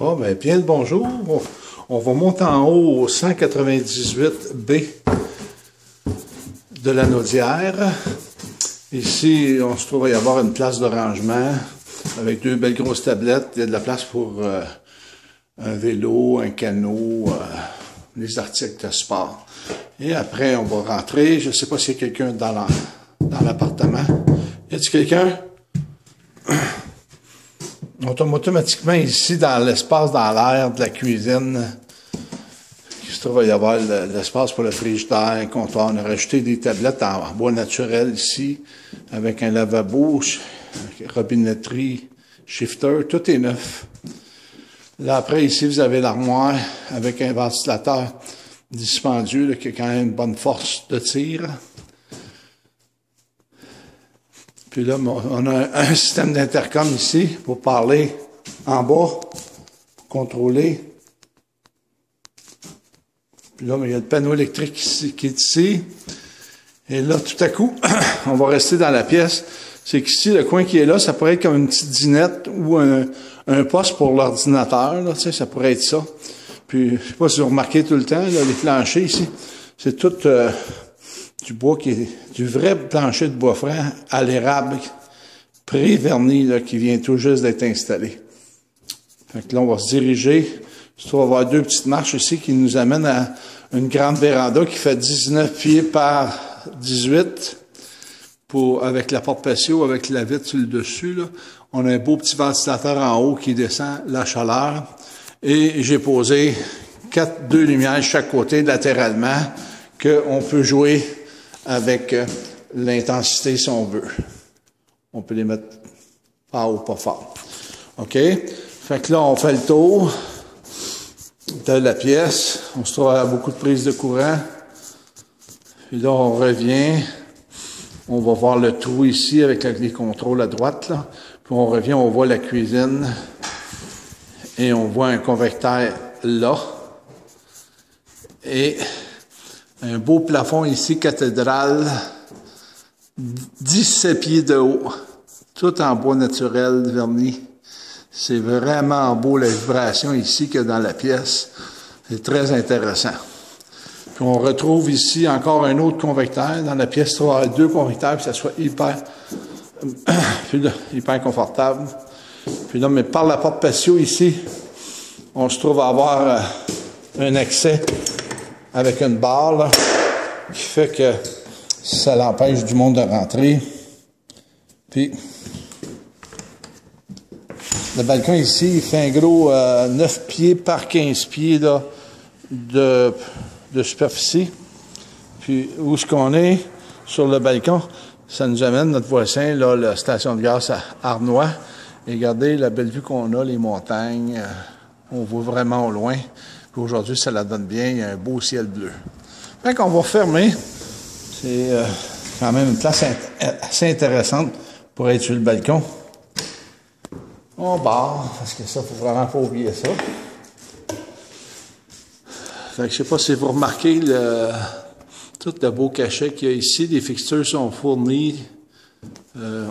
Ah, ben, bien le bonjour. On va monter en haut au 198B de la Naudière. Ici, on se trouve à y avoir une place de rangement avec deux belles grosses tablettes. Il y a de la place pour un vélo, un canot, les articles de sport. Et après, on va rentrer. Je ne sais pas s'il y a quelqu'un dans l'appartement. Y a-t-il quelqu'un? On tombe automatiquement ici dans l'espace, dans l'air de la cuisine. Il se trouve à y avoir l'espace pour le frigidaire, un comptoir. On a rajouté des tablettes en bois naturel ici, avec un lavabo, robinetterie, shifter, tout est neuf. Là, après, ici, vous avez l'armoire avec un ventilateur dispendieux, là, qui a quand même une bonne force de tir. Puis là, on a un système d'intercom ici pour parler en bas, pour contrôler. Puis là, il y a le panneau électrique ici, qui est ici. Et là, tout à coup, on va rester dans la pièce. C'est qu'ici, le coin qui est là, ça pourrait être comme une petite dinette ou un poste pour l'ordinateur. Là, tu sais, ça pourrait être ça. Puis, je sais pas si vous remarquez tout le temps, là, les planchers ici, c'est tout du bois qui est du vrai plancher de bois franc à l'érable pré-verni là, qui vient tout juste d'être installé. Fait que là, on va se diriger. On va avoir deux petites marches ici qui nous amènent à une grande véranda qui fait 19 pieds par 18 avec la porte patio, avec la vitre sur le dessus. Là. On a un beau petit ventilateur en haut qui descend la chaleur. Et j'ai posé deux lumières de chaque côté latéralement qu'on peut jouer avec l'intensité si on veut. On peut les mettre pas haut, pas fort. OK? Fait que là, on fait le tour de la pièce. On se trouve à beaucoup de prises de courant. Puis là, on revient. On va voir le trou ici avec les contrôles à droite. Là. Puis on revient, on voit la cuisine. Et on voit un convecteur là. Et un beau plafond ici, cathédrale, 17 pieds de haut, tout en bois naturel verni. C'est vraiment beau la vibration ici qu'il y a dans la pièce. C'est très intéressant. Puis on retrouve ici encore un autre convecteur. Dans la pièce, il va y avoir deux convecteurs, puis ça soit hyper confortable. Puis là, mais par la porte patio ici, on se trouve à avoir un accès avec une barre là, qui fait que ça l'empêche du monde de rentrer. Puis le balcon ici, il fait un gros 9 pieds par 15 pieds là, de superficie. Puis où est-ce qu'on est? Sur le balcon, ça nous amène notre voisin, là, la station de gaz à Arnois. Et regardez la belle vue qu'on a, les montagnes. On voit vraiment au loin. Puis aujourd'hui, ça la donne bien. Il y a un beau ciel bleu. Fait qu'on va fermer. C'est quand même une place assez intéressante pour être sur le balcon. On barre, parce que ça, faut vraiment pas oublier ça. Fait que je sais pas si vous remarquez tout le beau cachet qu'il y a ici. Les fixtures sont fournies.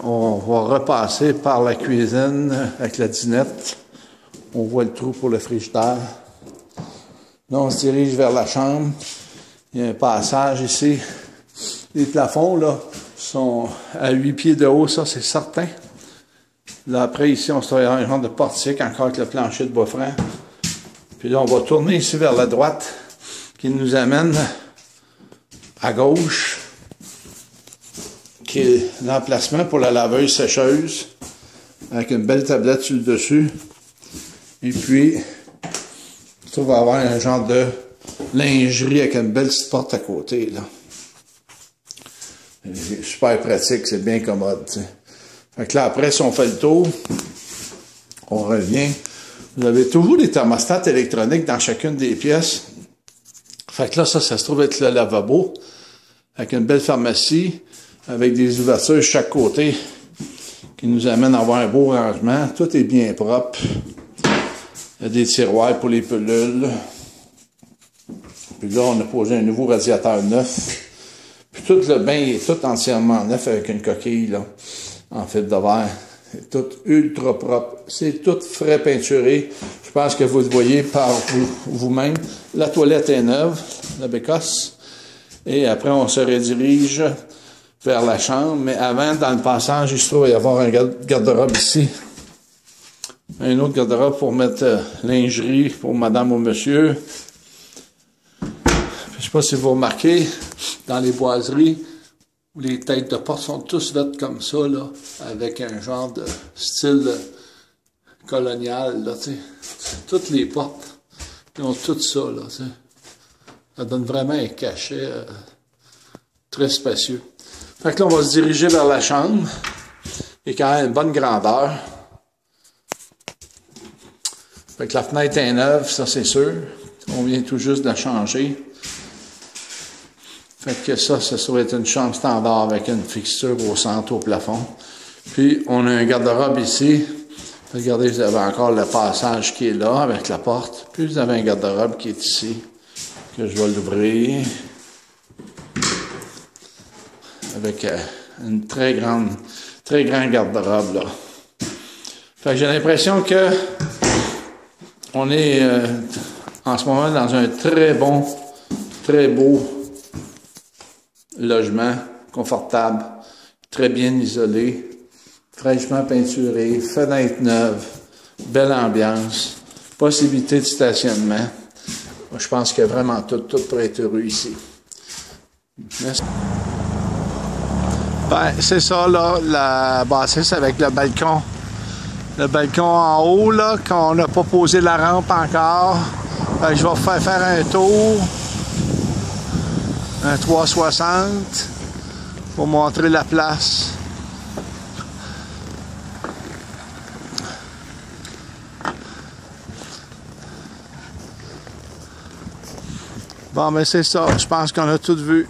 On va repasser par la cuisine avec la dinette. On voit le trou pour le frigidaire. Là, on se dirige vers la chambre. Il y a un passage ici. Les plafonds, là, sont à 8 pieds de haut, ça, c'est certain. Là, après, ici, on se trouve à un genre de portique, encore avec le plancher de bois franc. Puis là, on va tourner ici vers la droite, qui nous amène à gauche, qui est l'emplacement pour la laveuse sécheuse, avec une belle tablette sur le dessus. Et puis, je trouve avoir un genre de lingerie avec une belle petite porte à côté, là. C'est super pratique, c'est bien commode, tu sais. Fait que là, après, si on fait le tour, on revient. Vous avez toujours des thermostats électroniques dans chacune des pièces. Fait que là, ça se trouve être le lavabo, avec une belle pharmacie, avec des ouvertures de chaque côté, qui nous amènent à avoir un beau rangement. Tout est bien propre. Il y a des tiroirs pour les pilules. Puis là, on a posé un nouveau radiateur neuf. Puis tout le bain est tout entièrement neuf avec une coquille là, en fibre de verre. C'est tout ultra propre. C'est tout frais peinturé. Je Je pense que vous le voyez par vous-même. La toilette est neuve, la bécosse. Et après, on se redirige vers la chambre. Mais avant, dans le passage, il se trouve y avoir un garde-robe ici. Un autre garde-robe pour mettre lingerie pour madame ou monsieur. Je sais pas si vous remarquez, dans les boiseries, où les têtes de porte sont tous faites comme ça, là, avec un genre de style colonial, là, tu sais. Toutes les portes, ils ont tout ça, là, tu sais. Ça donne vraiment un cachet très spacieux. Fait que là, on va se diriger vers la chambre, qui est quand même une bonne grandeur. Fait que la fenêtre est neuve, ça c'est sûr. On vient tout juste de la changer. Fait que ça va être une chambre standard avec une fixture au centre, au plafond. Puis, on a un garde-robe ici. Regardez, vous avez encore le passage qui est là, avec la porte. Puis, vous avez un garde-robe qui est ici, que je vais l'ouvrir. Avec une très grand garde-robe, là. Fait que j'ai l'impression que on est en ce moment dans un très beau logement, confortable, très bien isolé, fraîchement peinturé, fenêtres neuves, belle ambiance, possibilité de stationnement. Je pense qu'il y a vraiment tout pour être heureux ici. Merci. Ben, c'est ça, là, la bâtisse avec le balcon. Le balcon en haut, là, qu'on n'a pas posé la rampe encore. Je vais faire un tour. Un 360 pour montrer la place. Bon, mais c'est ça. Je pense qu'on a tout vu.